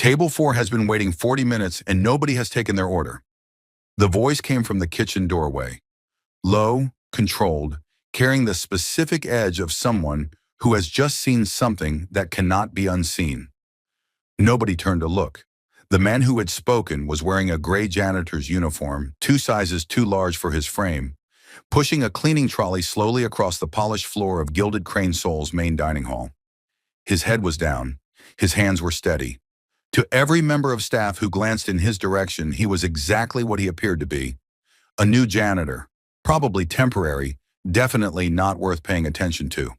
Table 4 has been waiting 40 minutes and nobody has taken their order. The voice came from the kitchen doorway, low, controlled, carrying the specific edge of someone who has just seen something that cannot be unseen. Nobody turned to look. The man who had spoken was wearing a gray janitor's uniform, 2 sizes too large for his frame, pushing a cleaning trolley slowly across the polished floor of Gilded Crane Seoul's main dining hall. His head was down. His hands were steady. To every member of staff who glanced in his direction, he was exactly what he appeared to be. A new janitor, probably temporary, definitely not worth paying attention to.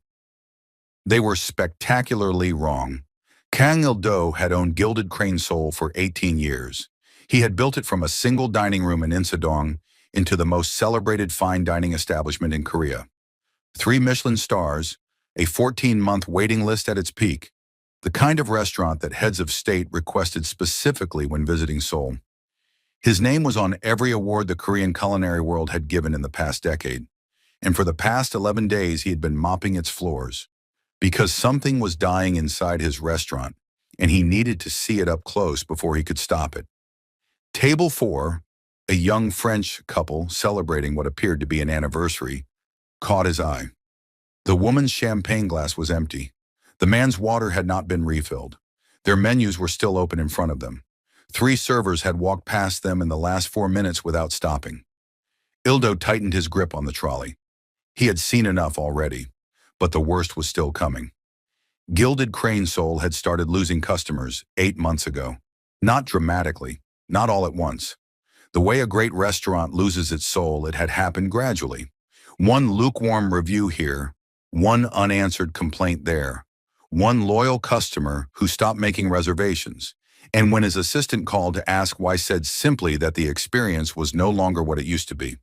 They were spectacularly wrong. Kang Il-do had owned Gilded Crane Seoul for 18 years. He had built it from a single dining room in Insadong into the most celebrated fine dining establishment in Korea. 3 Michelin stars, a 14-month waiting list at its peak, the kind of restaurant that heads of state requested specifically when visiting Seoul. His name was on every award the Korean culinary world had given in the past decade, and for the past 11 days he had been mopping its floors, because something was dying inside his restaurant, and he needed to see it up close before he could stop it. Table 4, a young French couple celebrating what appeared to be an anniversary, caught his eye. The woman's champagne glass was empty. The man's water had not been refilled. Their menus were still open in front of them. 3 servers had walked past them in the last 4 minutes without stopping. Il-do tightened his grip on the trolley. He had seen enough already, but the worst was still coming. Gilded Crane Seoul had started losing customers 8 months ago. Not dramatically, not all at once. The way a great restaurant loses its soul, it had happened gradually. 1 lukewarm review here, 1 unanswered complaint there, 1 loyal customer who stopped making reservations, and when his assistant called to ask why, said simply that the experience was no longer what it used to be.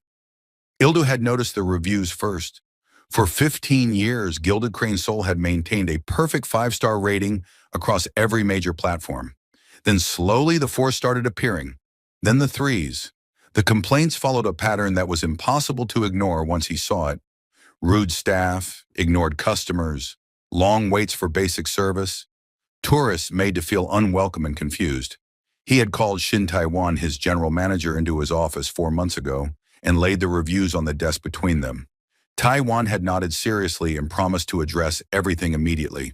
Il-do had noticed the reviews first. For 15 years, Gilded Crane Seoul had maintained a perfect 5-star rating across every major platform. Then slowly the 4s started appearing, then the 3s. The complaints followed a pattern that was impossible to ignore once he saw it. Rude staff, ignored customers, long waits for basic service, tourists made to feel unwelcome and confused. He had called Shin Taiwan, his general manager, into his office 4 months ago and laid the reviews on the desk between them. Taiwan had nodded seriously and promised to address everything immediately.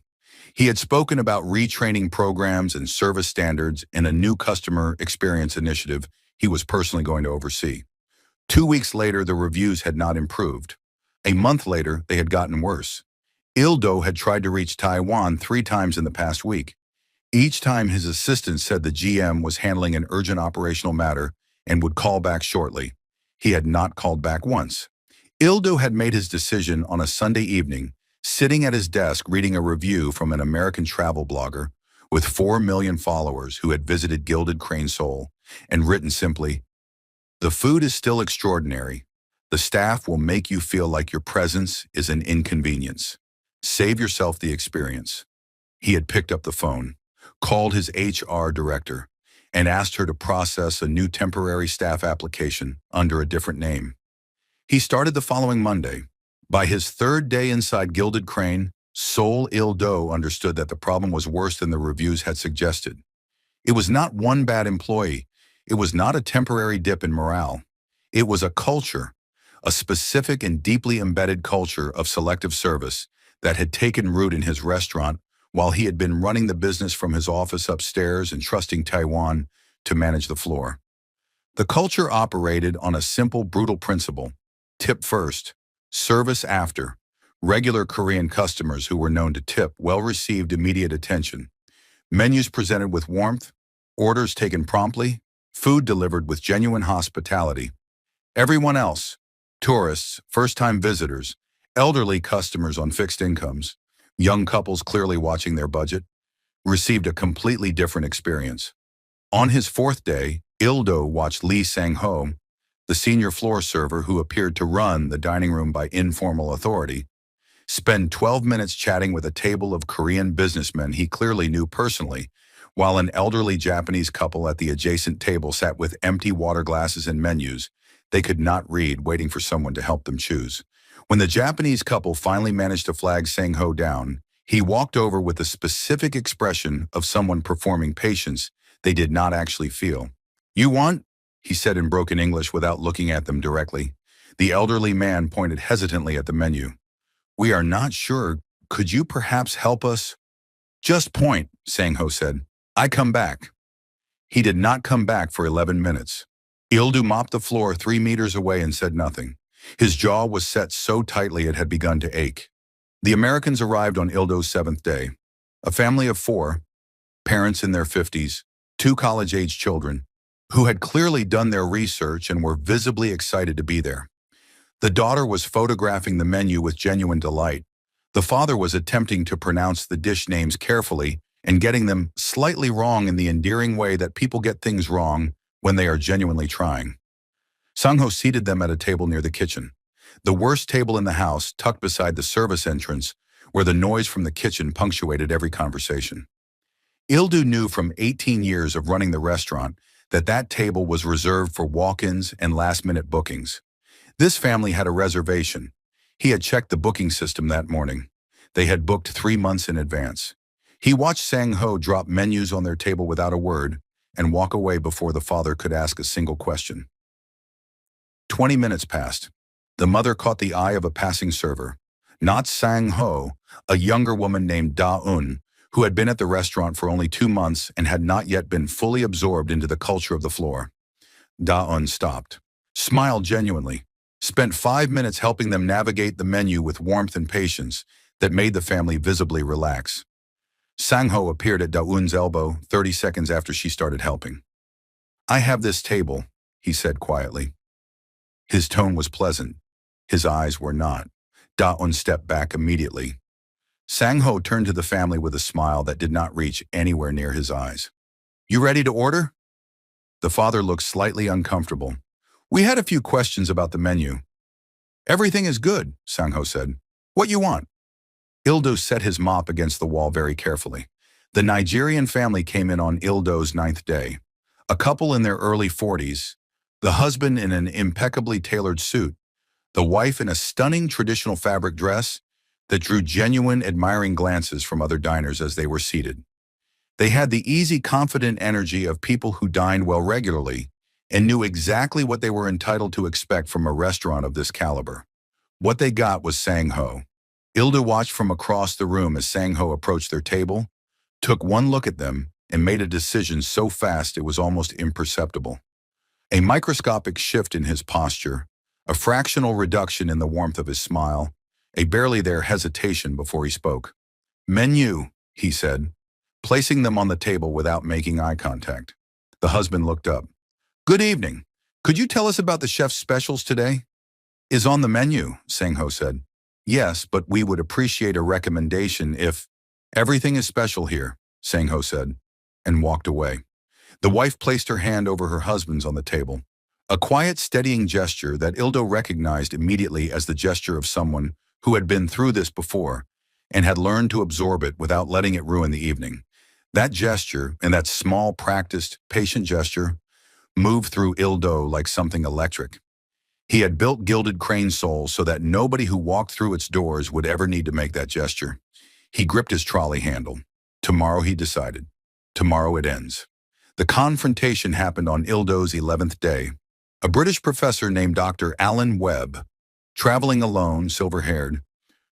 He had spoken about retraining programs and service standards and a new customer experience initiative he was personally going to oversee. 2 weeks later, the reviews had not improved. A month later, they had gotten worse. Il-do had tried to reach Taiwan 3 times in the past week. Each time his assistant said the GM was handling an urgent operational matter and would call back shortly. He had not called back once. Il-do had made his decision on a Sunday evening, sitting at his desk reading a review from an American travel blogger with 4 million followers who had visited Gilded Crane Seoul and written simply, "The food is still extraordinary. The staff will make you feel like your presence is an inconvenience. Save yourself the experience." He had picked up the phone, called his HR director, and asked her to process a new temporary staff application under a different name. He started the following Monday. By his 3rd day inside Gilded Crane Seoul, Il-do understood that the problem was worse than the reviews had suggested. It was not one bad employee. It was not a temporary dip in morale. It was a culture, a specific and deeply embedded culture of selective service that had taken root in his restaurant while he had been running the business from his office upstairs and trusting Taiwan to manage the floor. The culture operated on a simple, brutal principle: tip first, service after. Regular Korean customers who were known to tip well received immediate attention. Menus presented with warmth, orders taken promptly, food delivered with genuine hospitality. Everyone else, tourists, first-time visitors, elderly customers on fixed incomes, young couples clearly watching their budget, received a completely different experience. On his 4th day, Il-do watched Lee Sang-ho, the senior floor server who appeared to run the dining room by informal authority, spend 12 minutes chatting with a table of Korean businessmen he clearly knew personally, while an elderly Japanese couple at the adjacent table sat with empty water glasses and menus they could not read, waiting for someone to help them choose. When the Japanese couple finally managed to flag Sang-ho down, he walked over with the specific expression of someone performing patience they did not actually feel. "You want?" he said in broken English without looking at them directly. The elderly man pointed hesitantly at the menu. "We are not sure. Could you perhaps help us?" "Just point," Sang-ho said. "I come back." He did not come back for 11 minutes. Il-do mopped the floor 3 meters away and said nothing. His jaw was set so tightly it had begun to ache. The Americans arrived on Il-do's 7th day. A family of 4, parents in their 50s, 2 college-age children, who had clearly done their research and were visibly excited to be there. The daughter was photographing the menu with genuine delight. The father was attempting to pronounce the dish names carefully and getting them slightly wrong in the endearing way that people get things wrong when they are genuinely trying. Sang-ho seated them at a table near the kitchen, the worst table in the house, tucked beside the service entrance, where the noise from the kitchen punctuated every conversation. Il-do knew from 18 years of running the restaurant that that table was reserved for walk-ins and last-minute bookings. This family had a reservation. He had checked the booking system that morning. They had booked 3 months in advance. He watched Sang-ho drop menus on their table without a word and walk away before the father could ask a single question. 20 minutes passed. The mother caught the eye of a passing server. Not Sang-ho, a younger woman named Da-un, who had been at the restaurant for only 2 months and had not yet been fully absorbed into the culture of the floor. Da-un stopped, smiled genuinely, spent 5 minutes helping them navigate the menu with warmth and patience that made the family visibly relax. Sang-ho appeared at Da-un's elbow 30 seconds after she started helping. "I have this table," he said quietly. His tone was pleasant. His eyes were not. Da-un stepped back immediately. Sang-ho turned to the family with a smile that did not reach anywhere near his eyes. "You ready to order?" The father looked slightly uncomfortable. "We had a few questions about the menu." "Everything is good," Sang-ho said. "What you want?" Il-do set his mop against the wall very carefully. The Nigerian family came in on Il-do's 9th day. A couple in their early 40s, the husband in an impeccably tailored suit, the wife in a stunning traditional fabric dress that drew genuine, admiring glances from other diners as they were seated. They had the easy, confident energy of people who dined well regularly and knew exactly what they were entitled to expect from a restaurant of this caliber. What they got was Sang-ho. Il-do watched from across the room as Sang-ho approached their table, took one look at them, and made a decision so fast it was almost imperceptible. A microscopic shift in his posture, a fractional reduction in the warmth of his smile, a barely there hesitation before he spoke. "Menu," he said, placing them on the table without making eye contact. The husband looked up. "Good evening. Could you tell us about the chef's specials today?" "Is on the menu," Sang-ho said. "Yes, but we would appreciate a recommendation if—" "Everything is special here," Sang-ho said, and walked away. The wife placed her hand over her husband's on the table. A quiet, steadying gesture that Il-do recognized immediately as the gesture of someone who had been through this before and had learned to absorb it without letting it ruin the evening. That gesture, and that small, practiced, patient gesture, moved through Il-do like something electric. He had built Gilded Crane Seoul so that nobody who walked through its doors would ever need to make that gesture. He gripped his trolley handle. Tomorrow, he decided. Tomorrow it ends. The confrontation happened on Il-do's 11th day. A British professor named Dr. Alan Webb, traveling alone, silver-haired,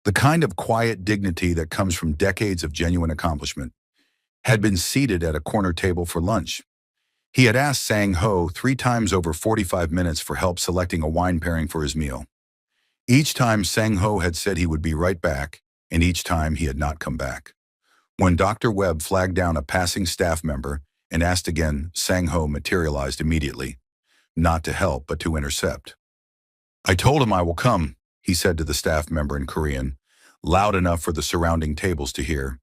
the kind of quiet dignity that comes from decades of genuine accomplishment, had been seated at a corner table for lunch. He had asked Sang-ho 3 times over 45 minutes for help selecting a wine pairing for his meal. Each time Sang-ho had said he would be right back, and each time he had not come back. When Dr. Webb flagged down a passing staff member and asked again, Sang-ho materialized immediately, not to help but to intercept. "I told him I will come," he said to the staff member in Korean, loud enough for the surrounding tables to hear.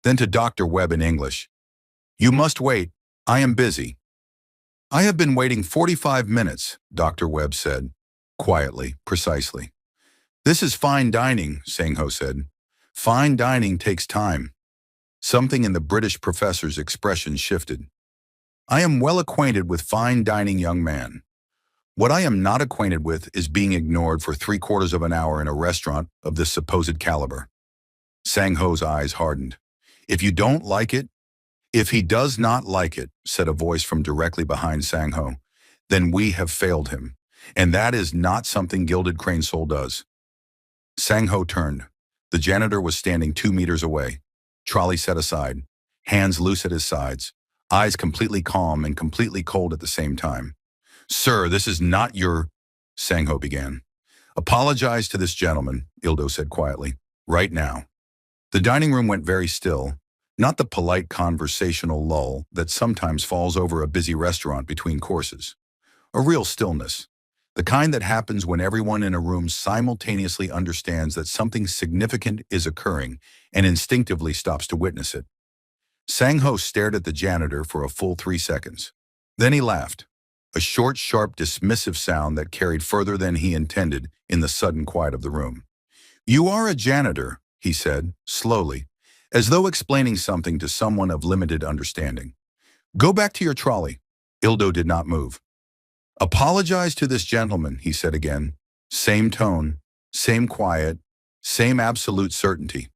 Then to Dr. Webb in English, "You must wait. I am busy." "I have been waiting 45 minutes, Dr. Webb said, quietly, precisely. "This is fine dining," Sang-ho said. "Fine dining takes time." Something in the British professor's expression shifted. "I am well acquainted with fine dining, young man. What I am not acquainted with is being ignored for 3/4 of an hour in a restaurant of this supposed caliber." Sang-ho's eyes hardened. "If you don't like it, If he does not like it, said a voice from directly behind Sang-ho, then we have failed him. And that is not something Gilded Crane Seoul does. Sang-ho turned. The janitor was standing 2 meters away, trolley set aside, hands loose at his sides, eyes completely calm and completely cold at the same time. Sir, this is not your... Sang-ho began. Apologize to this gentleman, Il-do said quietly, right now. The dining room went very still, not the polite conversational lull that sometimes falls over a busy restaurant between courses. A real stillness. The kind that happens when everyone in a room simultaneously understands that something significant is occurring and instinctively stops to witness it. Sang-ho stared at the janitor for a full 3 seconds. Then he laughed, a short, sharp, dismissive sound that carried further than he intended in the sudden quiet of the room. You are a janitor, he said, slowly, as though explaining something to someone of limited understanding. Go back to your trolley. Il-do did not move. Apologize to this gentleman, he said again. Same tone, same quiet, same absolute certainty.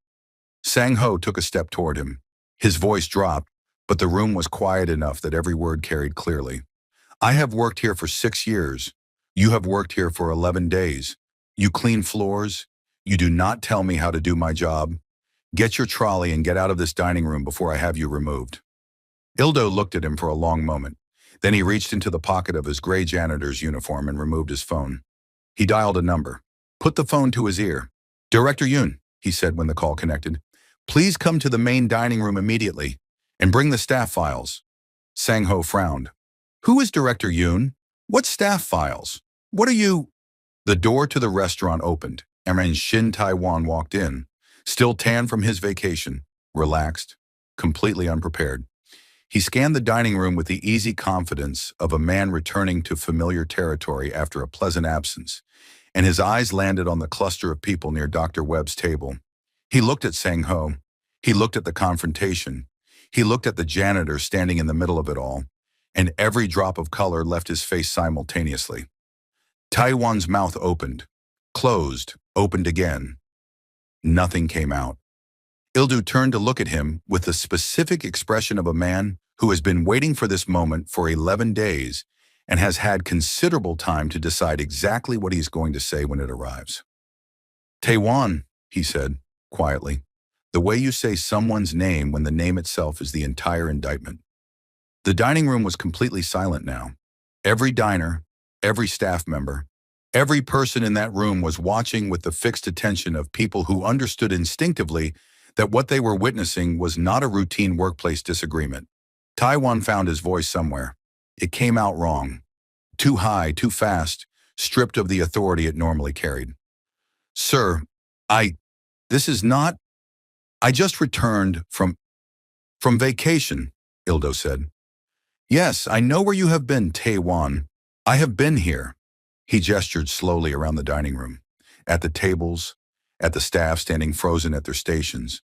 Sang-ho took a step toward him. His voice dropped, but the room was quiet enough that every word carried clearly. I have worked here for 6 years. You have worked here for 11 days. You clean floors. You do not tell me how to do my job. Get your trolley and get out of this dining room before I have you removed. Il-do looked at him for a long moment. Then he reached into the pocket of his gray janitor's uniform and removed his phone. He dialed a number, put the phone to his ear. Director Yoon, he said when the call connected, please come to the main dining room immediately and bring the staff files. Sang-ho frowned. Who is Director Yoon? What staff files? What are you? The door to the restaurant opened, and Shin Tae-won walked in, still tan from his vacation, relaxed, completely unprepared. He scanned the dining room with the easy confidence of a man returning to familiar territory after a pleasant absence, and his eyes landed on the cluster of people near Dr. Webb's table. He looked at Sang-ho. He looked at the confrontation. He looked at the janitor standing in the middle of it all, and every drop of color left his face simultaneously. Tae-won's mouth opened, closed, opened again. Nothing came out. Il-do turned to look at him with the specific expression of a man who has been waiting for this moment for 11 days and has had considerable time to decide exactly what he's going to say when it arrives. Tae-won, he said, quietly, the way you say someone's name when the name itself is the entire indictment. The dining room was completely silent now. Every diner, every staff member, every person in that room was watching with the fixed attention of people who understood instinctively that what they were witnessing was not a routine workplace disagreement. Tae-won found his voice somewhere. It came out wrong. Too high, too fast, stripped of the authority it normally carried. Sir, this is not... I just returned from vacation, Il-do said. Yes, I know where you have been, Tae-won. I have been here. He gestured slowly around the dining room, at the tables, at the staff standing frozen at their stations,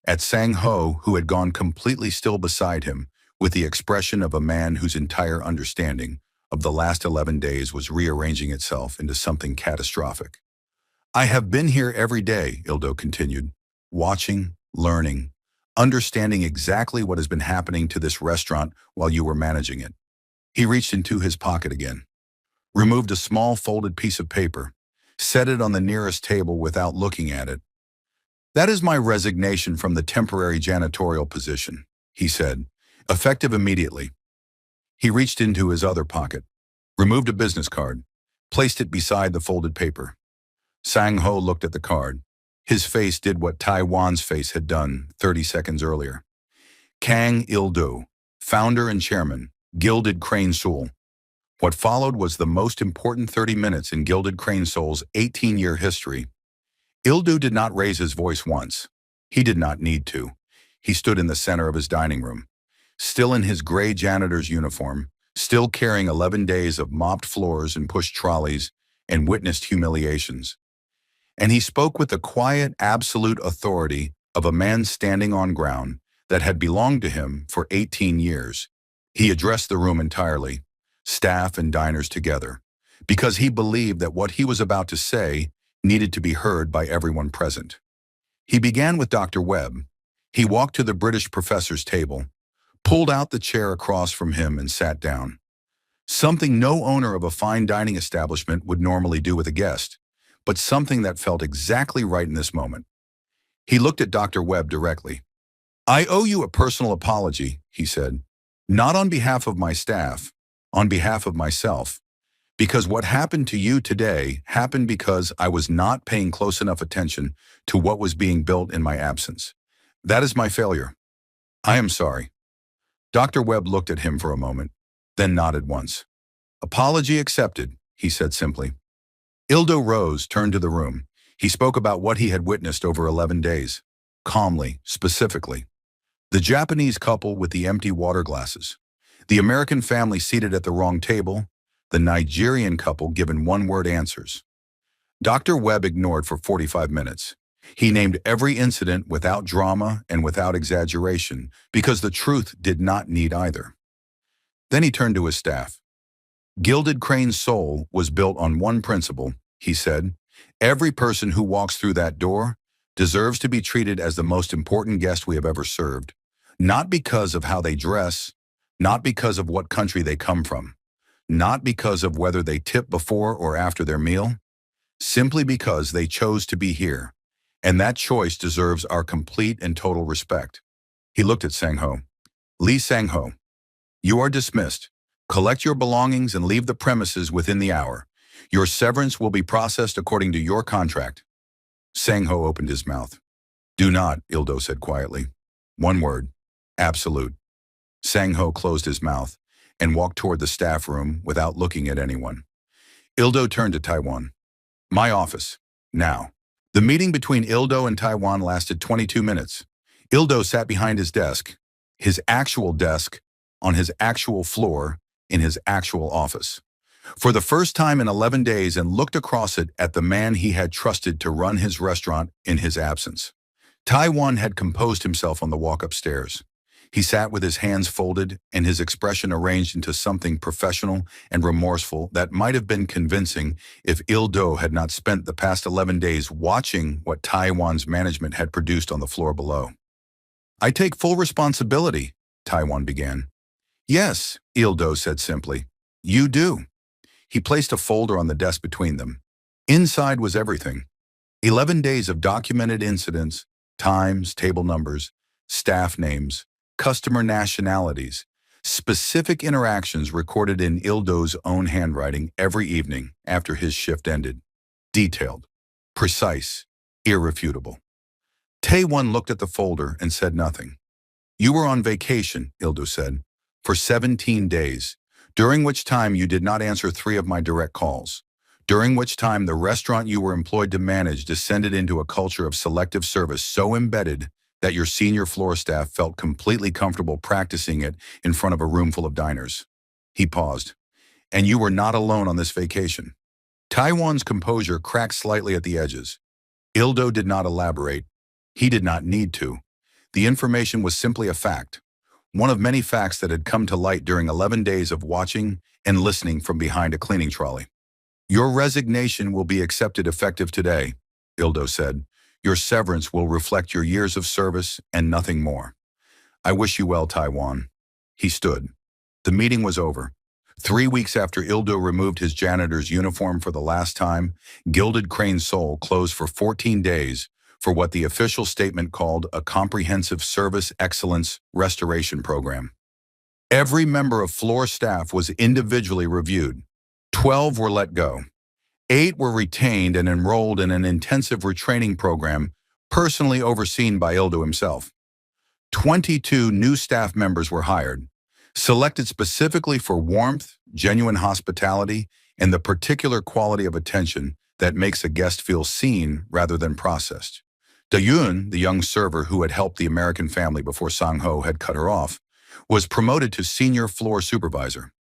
at Sang-ho, who had gone completely still beside him, with the expression of a man whose entire understanding of the last 11 days was rearranging itself into something catastrophic. I have been here every day, Il-do continued, watching, learning, understanding exactly what has been happening to this restaurant while you were managing it. He reached into his pocket again, removed a small folded piece of paper, set it on the nearest table without looking at it. That is my resignation from the temporary janitorial position, he said, effective immediately. He reached into his other pocket, removed a business card, placed it beside the folded paper. Sang-ho looked at the card. His face did what Tae-won's face had done 30 seconds earlier. Kang Il-do, founder and chairman, Gilded Crane Seoul. What followed was the most important 30 minutes in Gilded Crane Seoul's 18-year history. Il-do did not raise his voice once. He did not need to. He stood in the center of his dining room, still in his gray janitor's uniform, still carrying 11 days of mopped floors and pushed trolleys and witnessed humiliations. And he spoke with the quiet, absolute authority of a man standing on ground that had belonged to him for 18 years. He addressed the room entirely, staff and diners together, because he believed that what he was about to say needed to be heard by everyone present. He began with Dr. Webb. He walked to the British professor's table, pulled out the chair across from him and sat down. Something no owner of a fine dining establishment would normally do with a guest, but something that felt exactly right in this moment. He looked at Dr. Webb directly. "I owe you a personal apology," he said. "Not on behalf of my staff, on behalf of myself. Because what happened to you today happened because I was not paying close enough attention to what was being built in my absence. That is my failure. I am sorry." Dr. Webb looked at him for a moment, then nodded once. "Apology accepted," he said simply. Il-do rose, turned to the room. He spoke about what he had witnessed over 11 days. Calmly, specifically. The Japanese couple with the empty water glasses. The American family seated at the wrong table. The Nigerian couple given one-word answers. Dr. Webb ignored for 45 minutes. He named every incident without drama and without exaggeration because the truth did not need either. Then he turned to his staff. Gilded Crane Seoul was built on one principle, he said. Every person who walks through that door deserves to be treated as the most important guest we have ever served. Not because of how they dress, not because of what country they come from, not because of whether they tip before or after their meal, simply because they chose to be here, and that choice deserves our complete and total respect. He looked at Sang-ho. "Lee Sang-ho, you are dismissed. Collect your belongings and leave the premises within the hour. Your severance will be processed according to your contract." Sang-ho opened his mouth. "Do not," Il-do said quietly. One word. Absolute. Sang-ho closed his mouth and walked toward the staff room without looking at anyone. Il-do turned to Taiwan. "My office. Now." The meeting between Il-do and Taiwan lasted 22 minutes. Il-do sat behind his actual desk, on his actual floor, in his actual office. For the first time in 11 days and looked across it at the man he had trusted to run his restaurant in his absence. Taiwan had composed himself on the walk upstairs. He sat with his hands folded and his expression arranged into something professional and remorseful that might have been convincing if Il-do had not spent the past 11 days watching what Taiwan's management had produced on the floor below. "I take full responsibility," Taiwan began. "Yes," Il-do said simply. "You do." He placed a folder on the desk between them. Inside was everything. 11 days of documented incidents, times, table numbers, staff names, customer nationalities, specific interactions recorded in Il-do's own handwriting every evening after his shift ended. Detailed, precise, irrefutable. Tae-won looked at the folder and said nothing. "You were on vacation," Il-do said, "for 17 days. During which time you did not answer 3 of my direct calls, during which time the restaurant you were employed to manage descended into a culture of selective service so embedded that your senior floor staff felt completely comfortable practicing it in front of a room full of diners." He paused. "And you were not alone on this vacation." Taiwan's composure cracked slightly at the edges. Il-do did not elaborate. He did not need to. The information was simply a fact. One of many facts that had come to light during 11 days of watching and listening from behind a cleaning trolley. "Your resignation will be accepted effective today," Il-do said. "Your severance will reflect your years of service and nothing more. I wish you well, Taiwan." He stood. The meeting was over. 3 weeks after Il-do removed his janitor's uniform for the last time, Gilded Crane Seoul closed for 14 days for what the official statement called a comprehensive service excellence restoration program. Every member of floor staff was individually reviewed. 12 were let go. 8 were retained and enrolled in an intensive retraining program personally overseen by Il-do himself. 22 new staff members were hired, selected specifically for warmth, genuine hospitality, and the particular quality of attention that makes a guest feel seen rather than processed. Da-yoon, the young server who had helped the American family before Sang-ho had cut her off, was promoted to senior floor supervisor.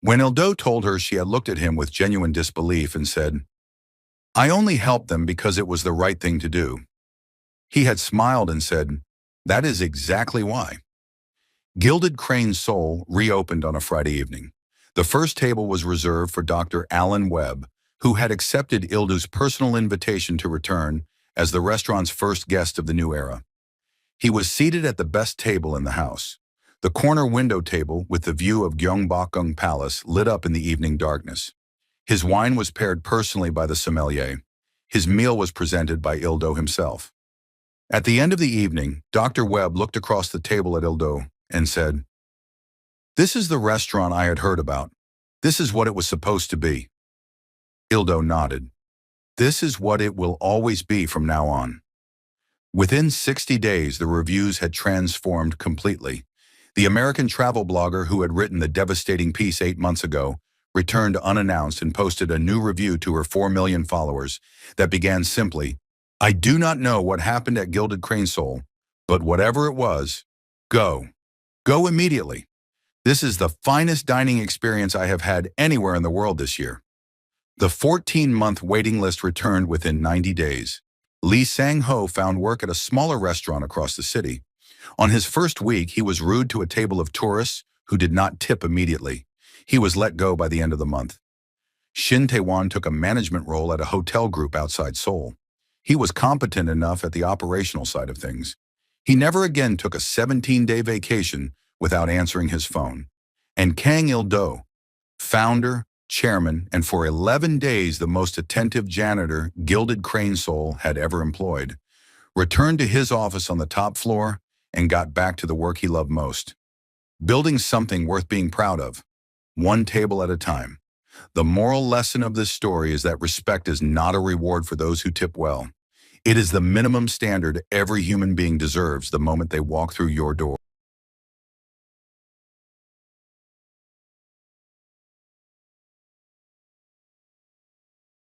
When Il-do told her she had looked at him with genuine disbelief and said, "I only helped them because it was the right thing to do," he had smiled and said, "That is exactly why." Gilded Crane Seoul reopened on a Friday evening. The first table was reserved for Dr. Alan Webb, who had accepted Il-do's personal invitation to return as the restaurant's first guest of the new era. He was seated at the best table in the house. The corner window table with the view of Gyeongbokgung Palace lit up in the evening darkness. His wine was paired personally by the sommelier. His meal was presented by Il-do himself. At the end of the evening, Dr. Webb looked across the table at Il-do and said, "This is the restaurant I had heard about. This is what it was supposed to be." Il-do nodded. "This is what it will always be from now on." Within 60 days, the reviews had transformed completely. The American travel blogger who had written the devastating piece 8 months ago returned unannounced and posted a new review to her 4 million followers that began simply, "I do not know what happened at Gilded Crane Seoul, but whatever it was, go. Go immediately. This is the finest dining experience I have had anywhere in the world this year." The 14-month waiting list returned within 90 days. Lee Sang-ho found work at a smaller restaurant across the city. On his first week, he was rude to a table of tourists who did not tip immediately. He was let go by the end of the month. Shin Tae-won took a management role at a hotel group outside Seoul. He was competent enough at the operational side of things. He never again took a 17-day vacation without answering his phone. And Kang Il-do, founder, chairman, and for 11 days the most attentive janitor Gilded Crane Seoul had ever employed, returned to his office on the top floor and got back to the work he loved most. Building something worth being proud of, one table at a time. The moral lesson of this story is that respect is not a reward for those who tip well. It is the minimum standard every human being deserves the moment they walk through your door.